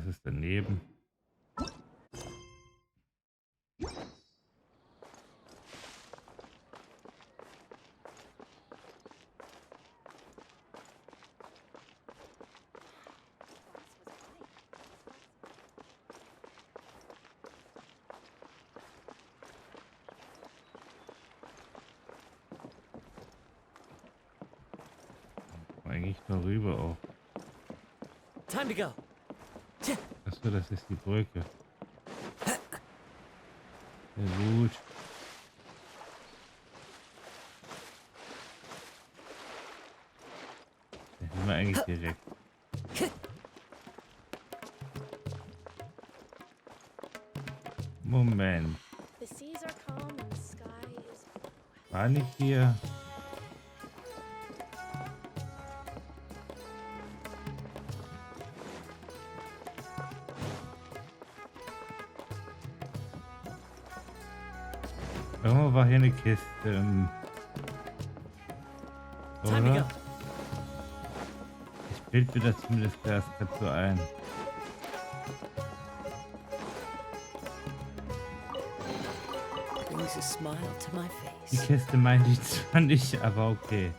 das ist daneben. Eigentlich nur rüber auch. Time to go. Achso, das ist die Brücke. Sehr gut. Da sind wir eigentlich direkt. Moment. War nicht hier? Irgendwo war hier eine Kiste. Oder? Ich bild mir das zumindest erst gerade so ein. Die Kiste meinte ich zwar nicht, aber okay.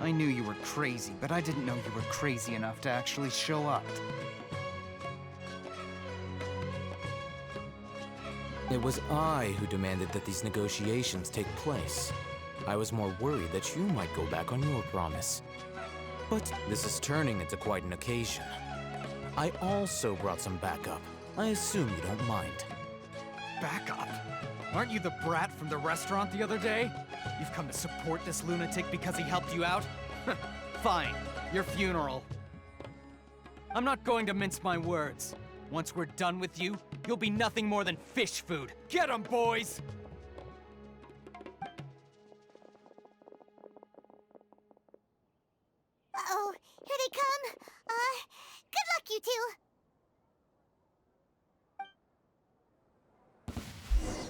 I knew you were crazy, but I didn't know you were crazy enough to actually show up. It was I who demanded that these negotiations take place. I was more worried that you might go back on your promise. But this is turning into quite an occasion. I also brought some backup. I assume you don't mind. Backup? Aren't you the brat from the restaurant the other day? You've come to support this lunatic because he helped you out? Fine, your funeral. I'm not going to mince my words. Once we're done with you, you'll be nothing more than fish food. Get 'em, boys! Uh-oh, here they come. Good luck, you two.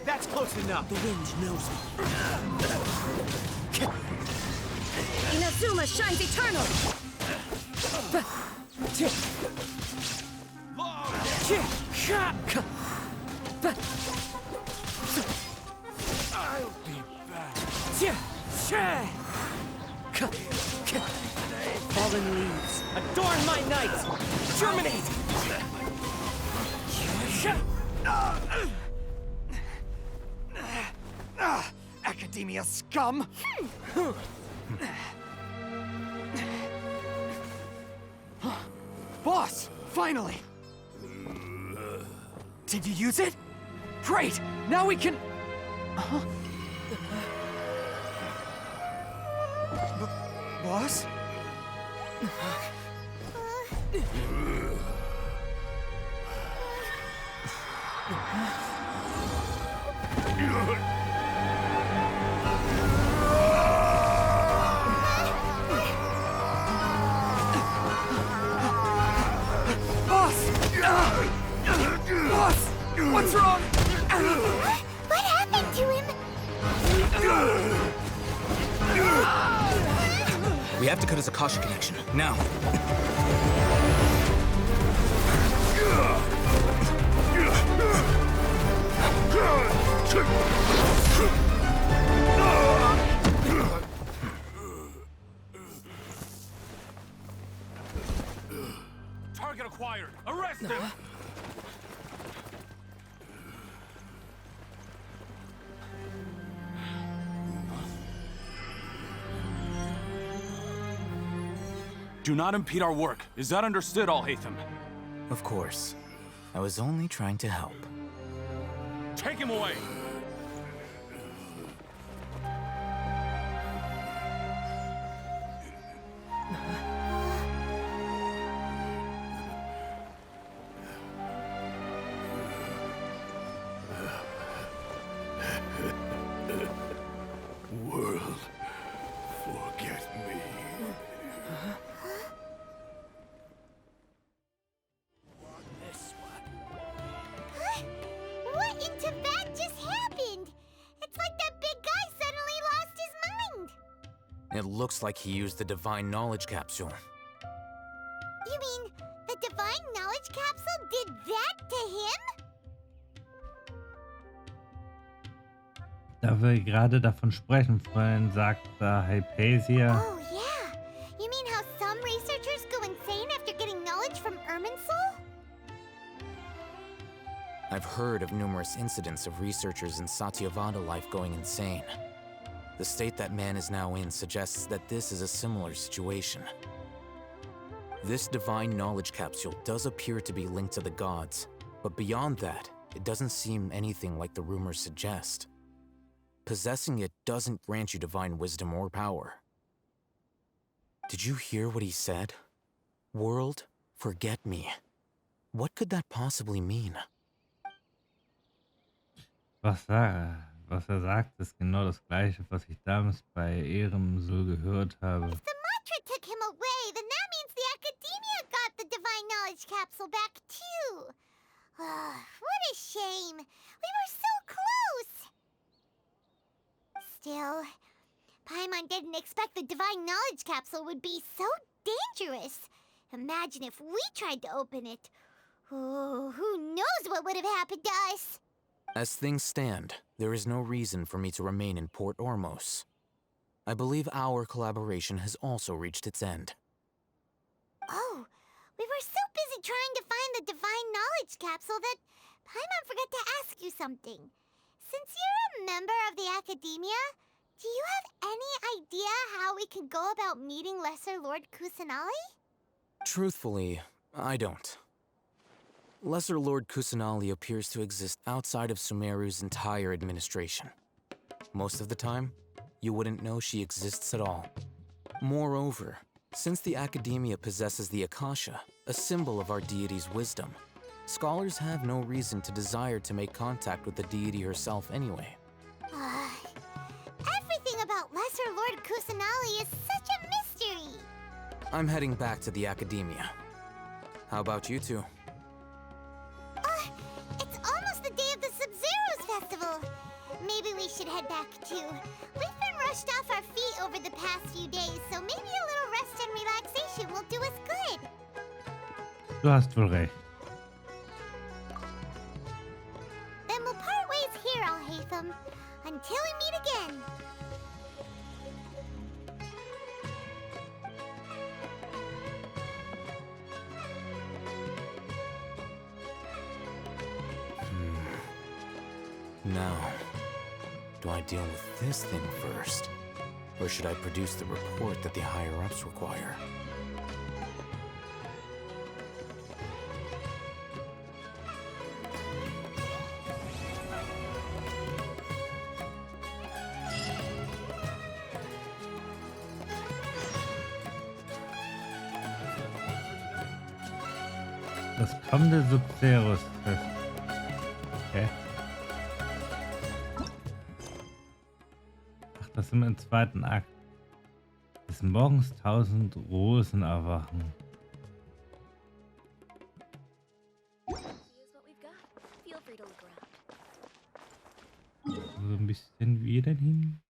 That's close enough. The wind knows me. Inazuma shines eternal! I'll be back. Fallen leaves, adorn my night! Germinate! Academia scum! Boss! Finally! Did you use it? Great! Now we can... Boss? Boss! What's wrong? What happened to him? We have to cut his Akasha connection, now. Target acquired. Arrest him. Do not impede our work. Is that understood, Al-Haytham? Of course. I was only trying to help. Take him away! World, forget me. It looks like he used the divine knowledge capsule. You mean the divine knowledge capsule did that to him? Da wir gerade davon sprechen, vorhin sagte Hypatia, Oh yeah. You mean how some researchers go insane after getting knowledge from Irminsul? I've heard of numerous incidents of researchers in Satyavada life going insane. The state that man is now in suggests that this is a similar situation. This divine knowledge capsule does appear to be linked to the gods, but beyond that, it doesn't seem anything like the rumors suggest. Possessing it doesn't grant you divine wisdom or power. Did you hear what he said? World, forget me. What could that possibly mean? was er sagt, ist genau das Gleiche, was ich damals bei Eremsul gehört habe. If the mantra took him away, then that means the academia got the divine knowledge capsule back too. What a shame. We were so close. Still, Paimon didn't expect the divine knowledge capsule would be so dangerous. Imagine if we tried to open it. Oh, who knows what would have happened to us? As things stand, there is no reason for me to remain in Port Ormos. I believe our collaboration has also reached its end. Oh, we were so busy trying to find the divine knowledge capsule that Paimon forgot to ask you something. Since you're a member of the academia, do you have any idea how we can go about meeting Lesser Lord Kusanali? Truthfully, I don't. Lesser Lord Kusanali appears to exist outside of Sumeru's entire administration. Most of the time, you wouldn't know she exists at all. Moreover, since the academia possesses the Akasha, a symbol of our deity's wisdom, scholars have no reason to desire to make contact with the deity herself anyway. Everything about Lesser Lord Kusanali is such a mystery. I'm heading back to the academia. How about you two? It's almost the day of the Sabzerus festival. Maybe we should head back too. We've been rushed off our feet over the past few days, so maybe a little rest and relaxation will do us good. Du hast wohl recht. Then we'll part ways here, Alhaitham, until we meet again. Now, do I deal with this thing first? Or should I produce the report that the higher-ups require? Das kommende Sabzerus Fest. Okay. Ach, das sind wir im zweiten Akt. Bis morgens 1000 Rosen erwachen. So ein bisschen wie denn hin?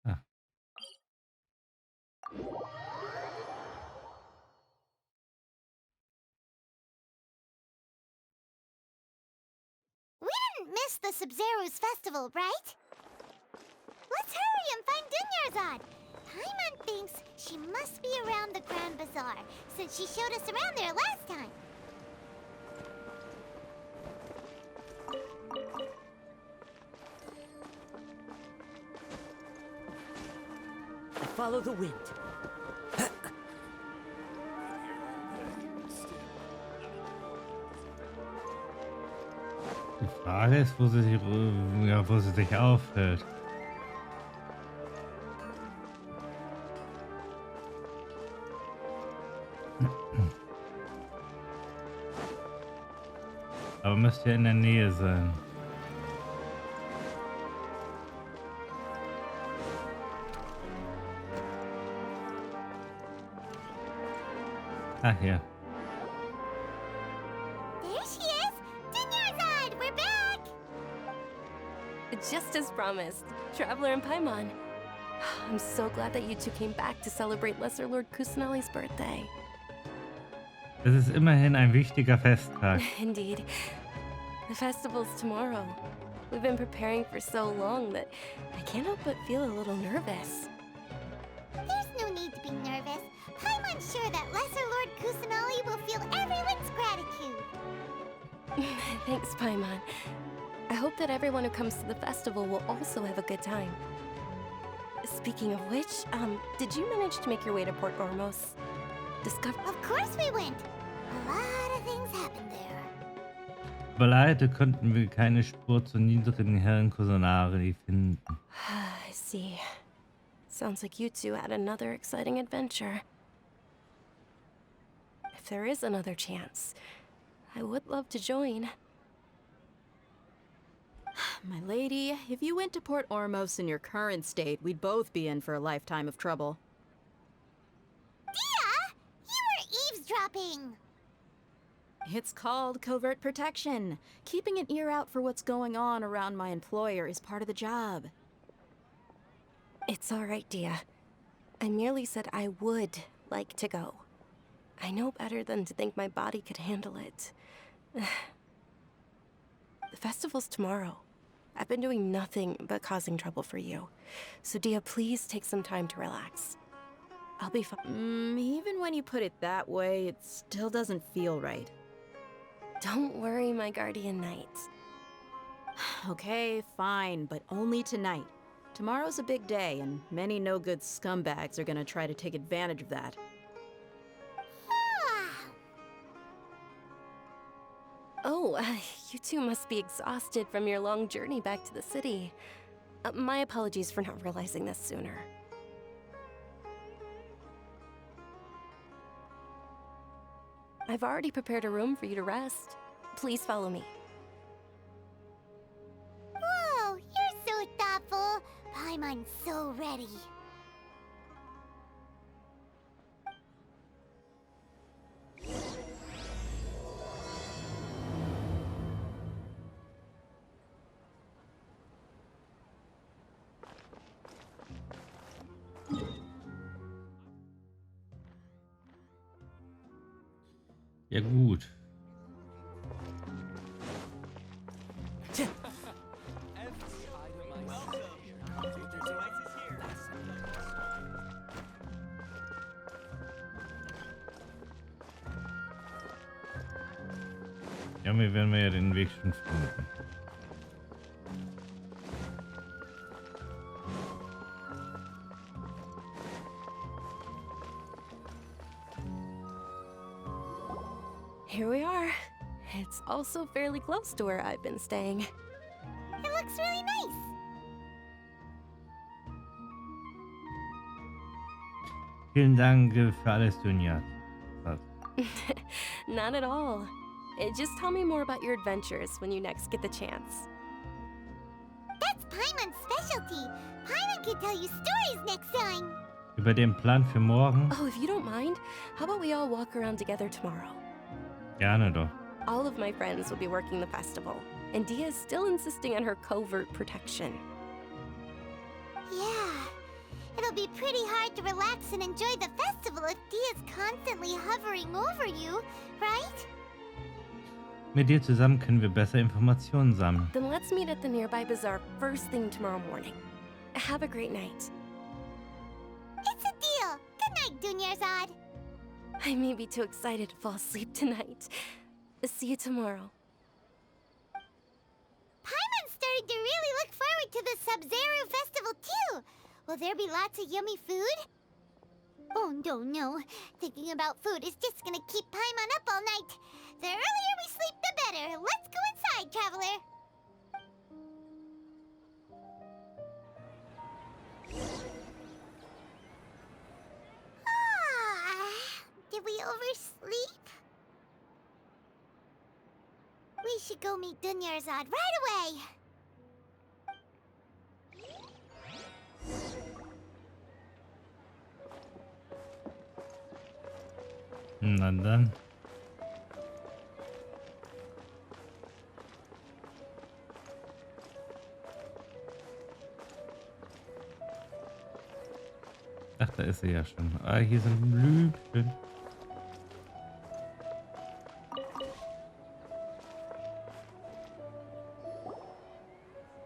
Ah. We didn't miss the Sabzerus festival, right? Let's hurry and find Dunyarzad. Paimon thinks she must be around the Grand Bazaar, since she showed us around there last time. Follow the wind. Die Frage ist, wo sie sich aufhält. Aber müsste ja in der Nähe sein. Ah, hier. There she is! Dunyarzad, we're back! Just as promised, Traveler and Paimon. I'm so glad that you two came back to celebrate Lesser Lord Kusanali's birthday. Es ist immerhin ein wichtiger Festtag. Indeed. The festival's tomorrow. We've been preparing for so long that I can't help but feel a little nervous. There's no need to be nervous. Paimon's sure that Lesser Lord Kusanali will feel everyone's gratitude. Thanks, Paimon. I hope that everyone who comes to the festival will also have a good time. Speaking of which, did you manage to make your way to Port Ormos? Of course we went. A lot of things happened there. Aber leider konnten wir keine Spur zur niedrigen Herren Kusanari finden. I see. Sounds like you two had another exciting adventure. If there is another chance, I would love to join. My lady, if you went to Port Ormos in your current state, we'd both be in for a lifetime of trouble. Dia! You were eavesdropping! It's called covert protection. Keeping an ear out for what's going on around my employer is part of the job. It's all right, Dia. I merely said I would like to go. I know better than to think my body could handle it. The festival's tomorrow. I've been doing nothing but causing trouble for you. So Dia, please take some time to relax. I'll be fine. Even when you put it that way, it still doesn't feel right. Don't worry, my guardian knight. Okay, fine, but only tonight. Tomorrow's a big day, and many no-good scumbags are gonna try to take advantage of that. Oh, you two must be exhausted from your long journey back to the city. My apologies for not realizing this sooner. I've already prepared a room for you to rest. Please follow me. Whoa, you're so thoughtful. Paimon's so ready. Ja gut. Ja, wir werden ja den Weg schon finden. Here we are. It's also fairly close to where I've been staying. It looks really nice. Vielen Dank für alles, Dunja. Not at all. Just tell me more about your adventures when you next get the chance. That's Paimon's specialty. Paimon can tell you stories next time. Über den Plan für morgen? Oh, if you don't mind, how about we all walk around together tomorrow? Gerne doch. All of my friends will be working the festival, and Dia is still insisting on her covert protection. Yeah. It'll be pretty hard to relax and enjoy the festival if Dia's constantly hovering over you, right? Mit dir zusammen können wir besser Informationen sammeln. Then let's meet at the nearby bazaar first thing tomorrow morning. Have a great night. It's a deal. Good night, Dunyarzad. I may be too excited to fall asleep tonight. See you tomorrow. Paimon's starting to really look forward to the Sabzerus festival too. Will there be lots of yummy food? Oh no. Thinking about food is just gonna keep Paimon up all night. The earlier we sleep, the better. Let's go inside, traveler. Did we oversleep? We should go meet Dunyarzad right away. Na dann. Ach, da ist sie ja schon. Ah, hier sind Blümchen.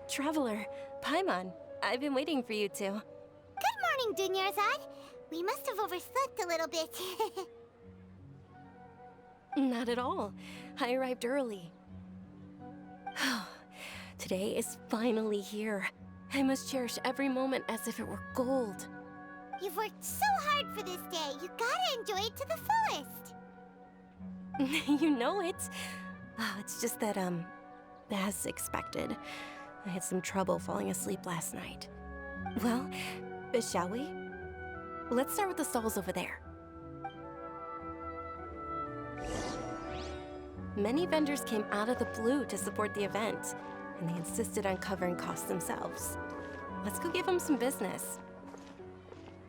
Traveler, Paimon, I've been waiting for you two. Good morning, Dunyarzad. We must have overslept a little bit. Not at all. I arrived early. Today is finally here. I must cherish every moment as if it were gold. You've worked so hard for this day. You gotta enjoy it to the fullest. You know it. It's just that, as expected, I had some trouble falling asleep last night. Well, shall we? Let's start with the stalls over there. Many vendors came out of the blue to support the event, and they insisted on covering costs themselves. Let's go give them some business.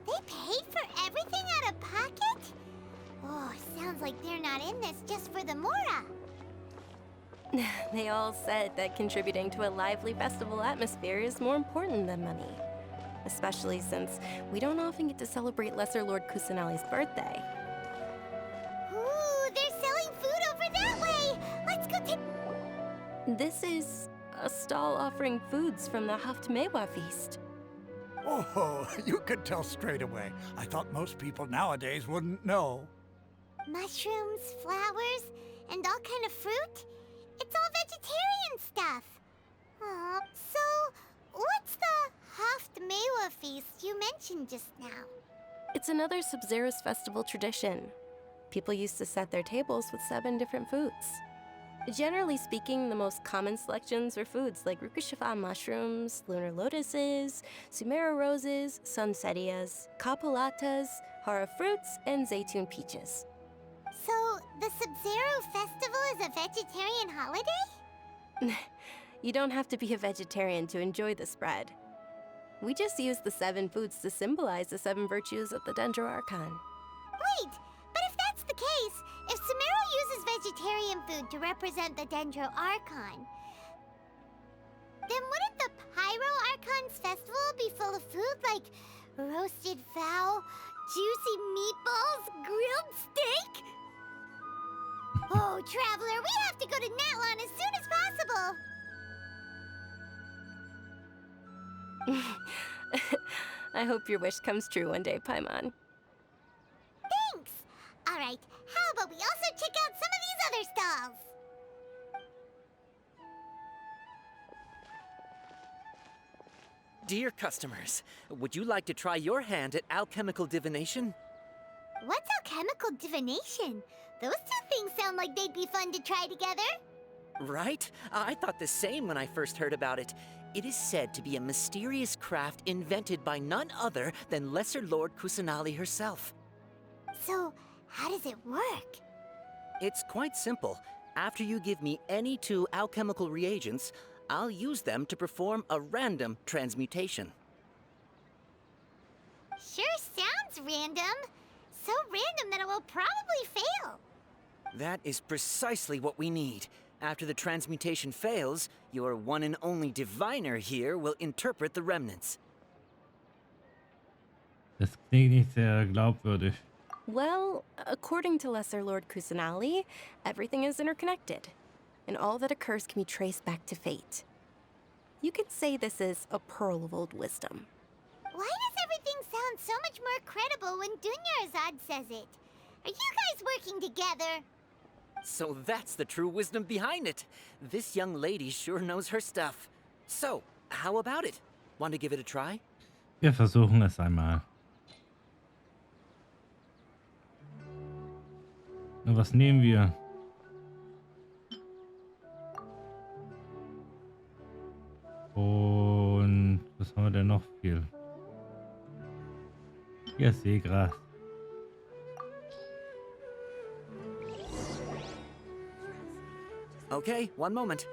They paid for everything out of pocket? Oh, sounds like they're not in this just for the Mora. They all said that contributing to a lively festival atmosphere is more important than money. Especially since we don't often get to celebrate Lesser Lord Kusanali's birthday. Ooh, they're selling food over that way! Let's go take... This is a stall offering foods from the Haftmewa feast. Oh, you could tell straight away. I thought most people nowadays wouldn't know. Mushrooms, flowers, and all kind of fruit? It's all vegetarian stuff. So what's the Haftmewa feast you mentioned just now? It's another Sabzerus festival tradition. People used to set their tables with 7 different foods. Generally speaking, the most common selections were foods like Rukashifa mushrooms, lunar lotuses, Sumera roses, sunsetias, kapulatas, hara fruits, and zaytun peaches. So, the Sabzerus festival is a vegetarian holiday? You don't have to be a vegetarian to enjoy the spread. We just use the 7 foods to symbolize the 7 virtues of the Dendro Archon. Wait, but if that's the case, if Sumera uses vegetarian food to represent the Dendro Archon, then wouldn't the Pyro Archon's festival be full of food like roasted fowl, juicy meatballs, grilled steak? Oh, Traveler, we have to go to Natlan as soon as possible! I hope your wish comes true one day, Paimon. Thanks! Alright, how about we also check out some of these other stalls? Dear customers, would you like to try your hand at alchemical divination? What's alchemical divination? Those two things sound like they'd be fun to try together. Right? I thought the same when I first heard about it. It is said to be a mysterious craft invented by none other than Lesser Lord Kusanali herself. So, how does it work? It's quite simple. After you give me any 2 alchemical reagents, I'll use them to perform a random transmutation. Sure sounds random. So random that it will probably fail. That is precisely what we need. After the transmutation fails, your one and only diviner here will interpret the remnants. Das klingt nicht sehr glaubwürdig. Well, according to Lesser Lord Kusanali, everything is interconnected, and all that occurs can be traced back to fate. You could say this is a pearl of old wisdom. Why does everything sound so much more credible when Dunyarzad says it? Are you guys working together? So that's the true wisdom behind it. This young lady sure knows her stuff. So, how about it? Want to give it a try? Wir versuchen es einmal. Na, was nehmen wir? Und was haben wir denn noch viel? Hier ist Seegras. Okay, one moment.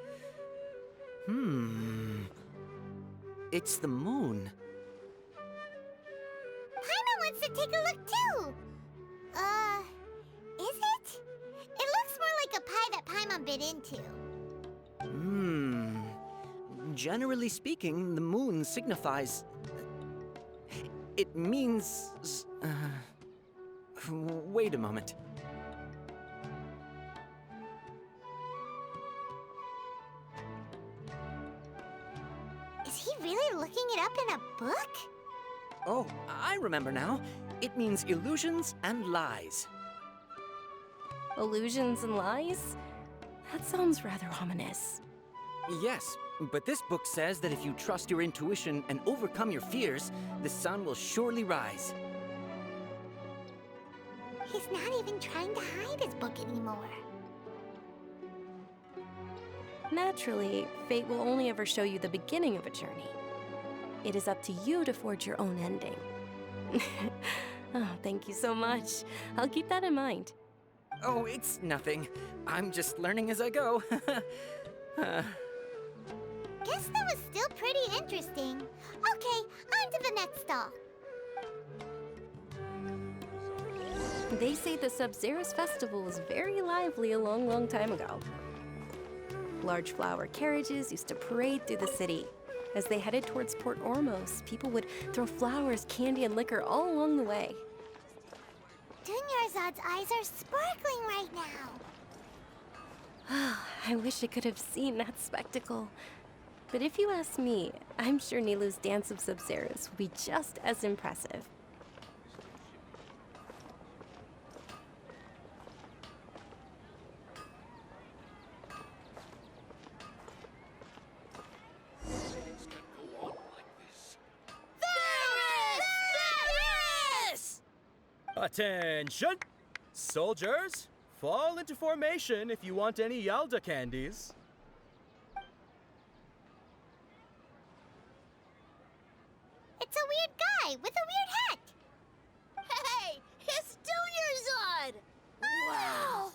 It's the moon. Paimon wants to take a look too. Is it? It looks more like a pie that Paimon bit into. Generally speaking, the moon signifies... It means... wait a moment. Is he really looking it up in a book? Oh, I remember now. It means illusions and lies. Illusions and lies? That sounds rather ominous. Yes, but this book says that if you trust your intuition and overcome your fears, the sun will surely rise. He's not even trying to hide his book anymore. Naturally, fate will only ever show you the beginning of a journey. It is up to you to forge your own ending. Oh, thank you so much. I'll keep that in mind. Oh, it's nothing. I'm just learning as I go. Guess that was still pretty interesting. Okay, on to the next stall. They say the Sabzerus festival was very lively a long, long time ago. Large flower carriages used to parade through the city. As they headed towards Port Ormos, people would throw flowers, candy, and liquor all along the way. Dunyarzad's eyes are sparkling right now. I wish I could have seen that spectacle. But if you ask me, I'm sure Nilu's dance of Sabzerus will be just as impressive. Attention! Soldiers, fall into formation if you want any Yalda candies. It's a weird guy with a weird hat. Hey, it's Dunyarzad! Wow!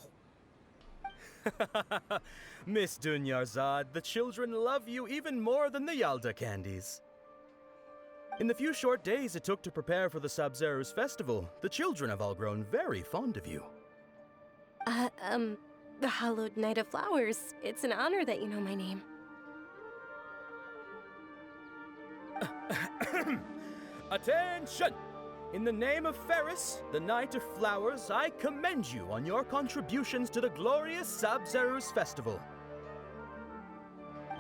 Miss Dunyarzad, the children love you even more than the Yalda candies. In the few short days it took to prepare for the Sabzerus festival, the children have all grown very fond of you. The hallowed Night of Flowers. It's an honor that you know my name. Attention! In the name of Ferris, the Knight of Flowers, I commend you on your contributions to the glorious Sabzerus festival.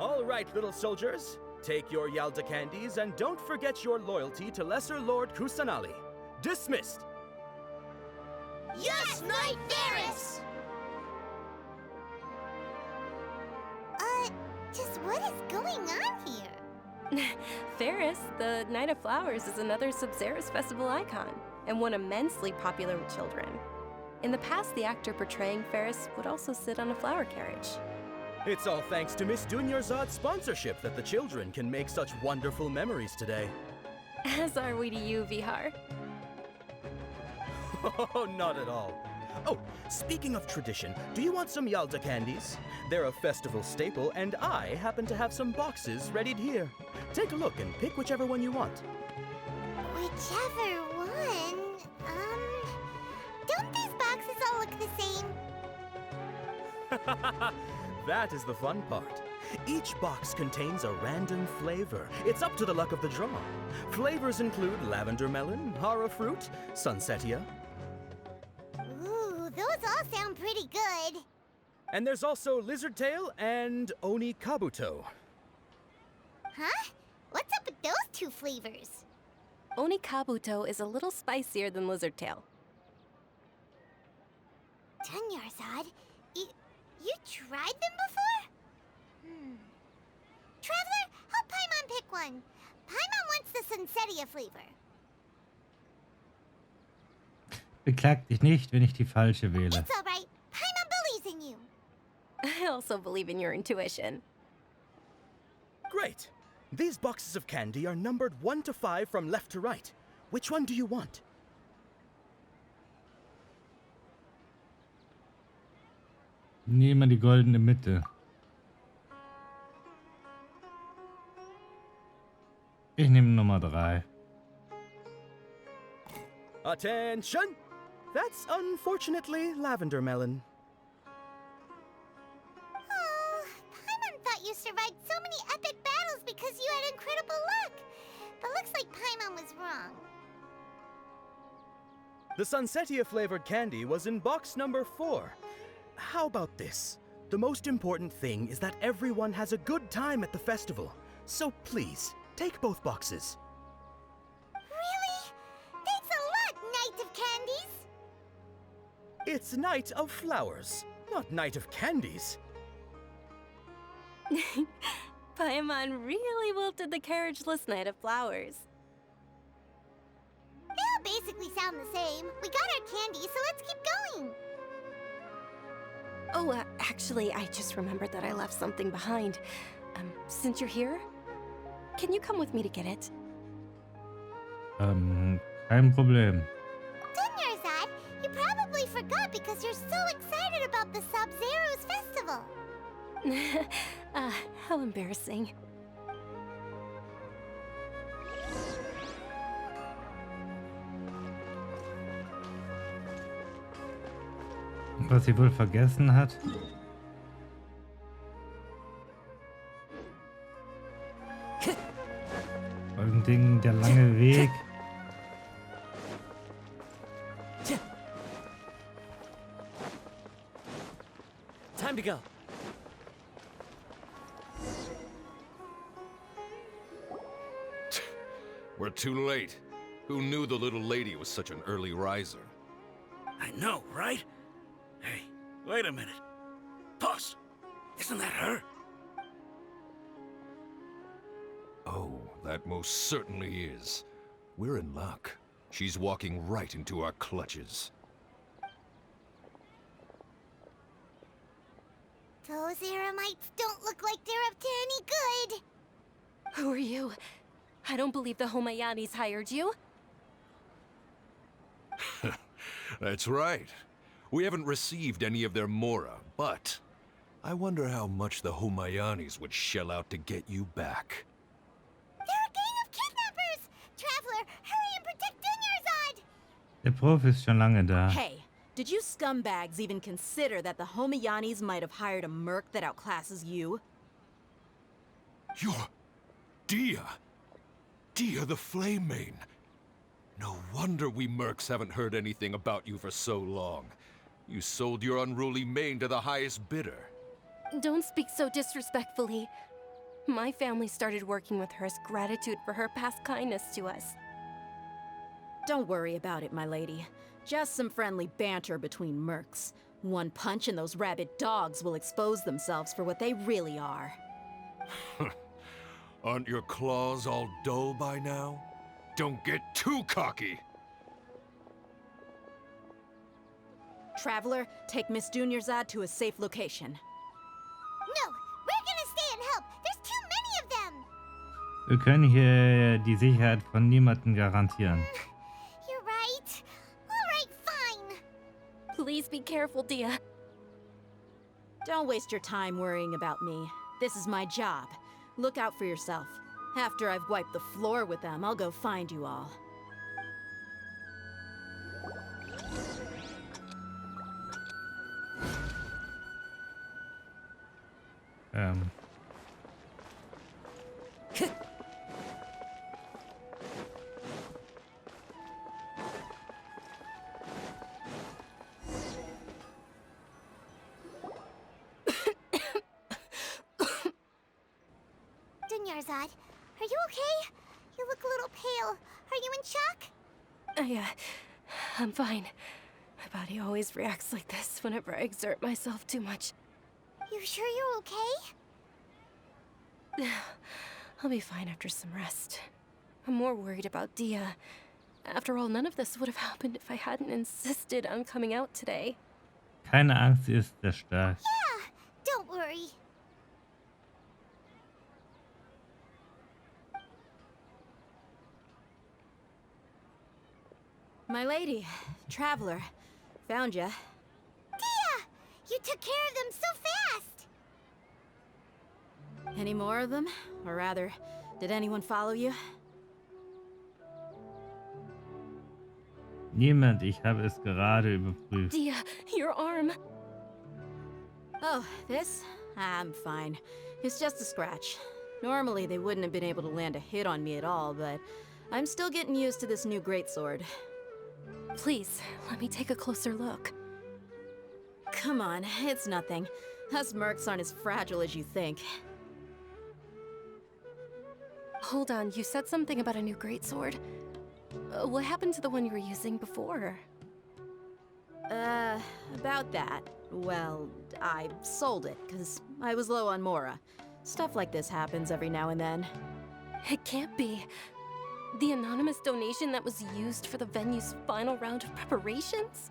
All right, little soldiers. Take your Yalda candies and don't forget your loyalty to Lesser Lord Kusanali. Dismissed! Yes, Knight Ferris! Just what is going on here? Ferris, the Night of Flowers, is another Sabzerus festival icon, and one immensely popular with children. In the past, the actor portraying Ferris would also sit on a flower carriage. It's all thanks to Miss Dunyarzad's sponsorship that the children can make such wonderful memories today. As are we to you, Vihar. Oh, not at all. Oh, speaking of tradition, do you want some Yalda candies? They're a festival staple, and I happen to have some boxes readied here. Take a look and pick whichever one you want. Whichever one? Don't these boxes all look the same? That is the fun part. Each box contains a random flavor. It's up to the luck of the draw. Flavors include lavender melon, hara fruit, sunsetia. Ooh, those all sound pretty good. And there's also lizard tail and oni kabuto. Huh? What's up with those two flavors? Oni kabuto is a little spicier than lizard tail. Dunyarzad, you tried them before? Traveler, help Paimon pick one. Paimon wants the sunsetia flavor. Beklag dich nicht, wenn ich die falsche wähle. It's alright. Paimon believes in you. I also believe in your intuition. Great. These boxes of candy are numbered 1 to 5 from left to right. Which one do you want? Nehme die goldene Mitte. Ich nehme Nummer 3. Attention! That's unfortunately lavender melon. Oh, Paimon thought you survived so many epic battles because you had incredible luck. But looks like Paimon was wrong. The Sunsetia-flavored candy was in box number 4. How about this? The most important thing is that everyone has a good time at the festival. So please, take both boxes. Really? Thanks a lot, Knight of Candies! It's Night of Flowers, not Night of Candies. Paimon really wilted the carriageless Knight of Flowers. They all basically sound the same. We got our candy, so let's keep going. Oh, actually, I just remembered that I left something behind. Since you're here, can you come with me to get it? Kein Problem. Dunyarzad, you probably forgot because you're so excited about the Sabzerus festival. How embarrassing. Was sie wohl vergessen hat? Vor allem Dingen der lange Weg. Time to go. We're too late. Who knew the little lady was such an early riser? I know, right? Hey, wait a minute. Pause. Isn't that her? Oh, that most certainly is. We're in luck. She's walking right into our clutches. Those Eremites don't look like they're up to any good. Who are you? I don't believe the Homayanis hired you. That's right. We haven't received any of their mora, but I wonder how much the Homayanis would shell out to get you back. They're a gang of kidnappers! Traveler, hurry and protect Dunyarzad! Der Prof ist schon lange da. Hey, did you scumbags even consider that the Homayanis might have hired a merc that outclasses you? You're Dia! Dia the Flame Mane! No wonder we mercs haven't heard anything about you for so long. You sold your unruly mane to the highest bidder. Don't speak so disrespectfully. My family started working with her as gratitude for her past kindness to us. Don't worry about it, my lady. Just some friendly banter between mercs. One punch and those rabid dogs will expose themselves for what they really are. Aren't your claws all dull by now? Don't get too cocky! Traveler, take Miss Dunyarzad to a safe location. No, we're gonna stay and help. There's too many of them. Wir können hier die Sicherheit von niemandem garantieren. You're right. All right, fine. Please be careful, Dia. Don't waste your time worrying about me. This is my job. Look out for yourself. After I've wiped the floor with them, I'll go find you all. Dunyarzad, are you okay? You look a little pale. Are you in shock? I'm fine. My body always reacts like this whenever I exert myself too much. You sure you're okay? I'll be fine after some rest. I'm more worried about Dia. After all, none of this would have happened if I hadn't insisted on coming out today. Keine Angst, sie ist sehr stark. Yeah, don't worry. My lady, Traveler, found ya. Dia! You took care of them so fast! Any more of them? Or rather, did anyone follow you? Niemand, ich habe es gerade überprüft. Dia, your arm. Oh, this? I'm fine. It's just a scratch. Normally, they wouldn't have been able to land a hit on me at all, but I'm still getting used to this new greatsword. Please, let me take a closer look. Come on, it's nothing. Us mercs aren't as fragile as you think. Hold on, you said something about a new greatsword. What happened to the one you were using before? About that. Well, I sold it, because I was low on Mora. Stuff like this happens every now and then. It can't be. The anonymous donation that was used for the venue's final round of preparations?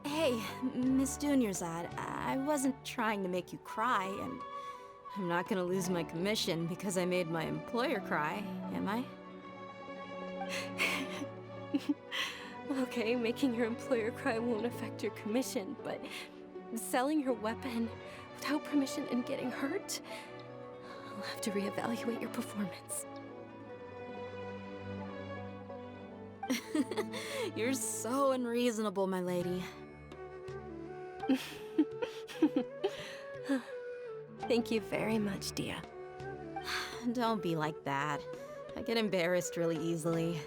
Hey, Miss Dunyarzad, I wasn't trying to make you cry, and I'm not gonna lose my commission because I made my employer cry, am I? Okay, making your employer cry won't affect your commission, but selling your weapon without permission and getting hurt? I'll have to reevaluate your performance. You're so unreasonable, my lady. Thank you very much, Dia. Don't be like that. I get embarrassed really easily.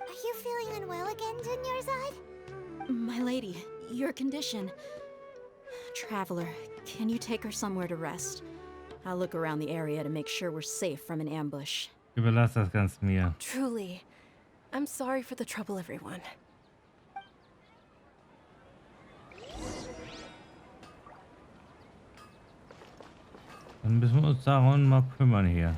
Are you feeling unwell again, Dunyarzad? My lady, your condition. Traveler, can you take her somewhere to rest? I'll look around the area to make sure we're safe from an ambush. Überlass das ganz mir. Truly. I'm sorry for the trouble, everyone. Dann müssen wir uns darum mal kümmern hier.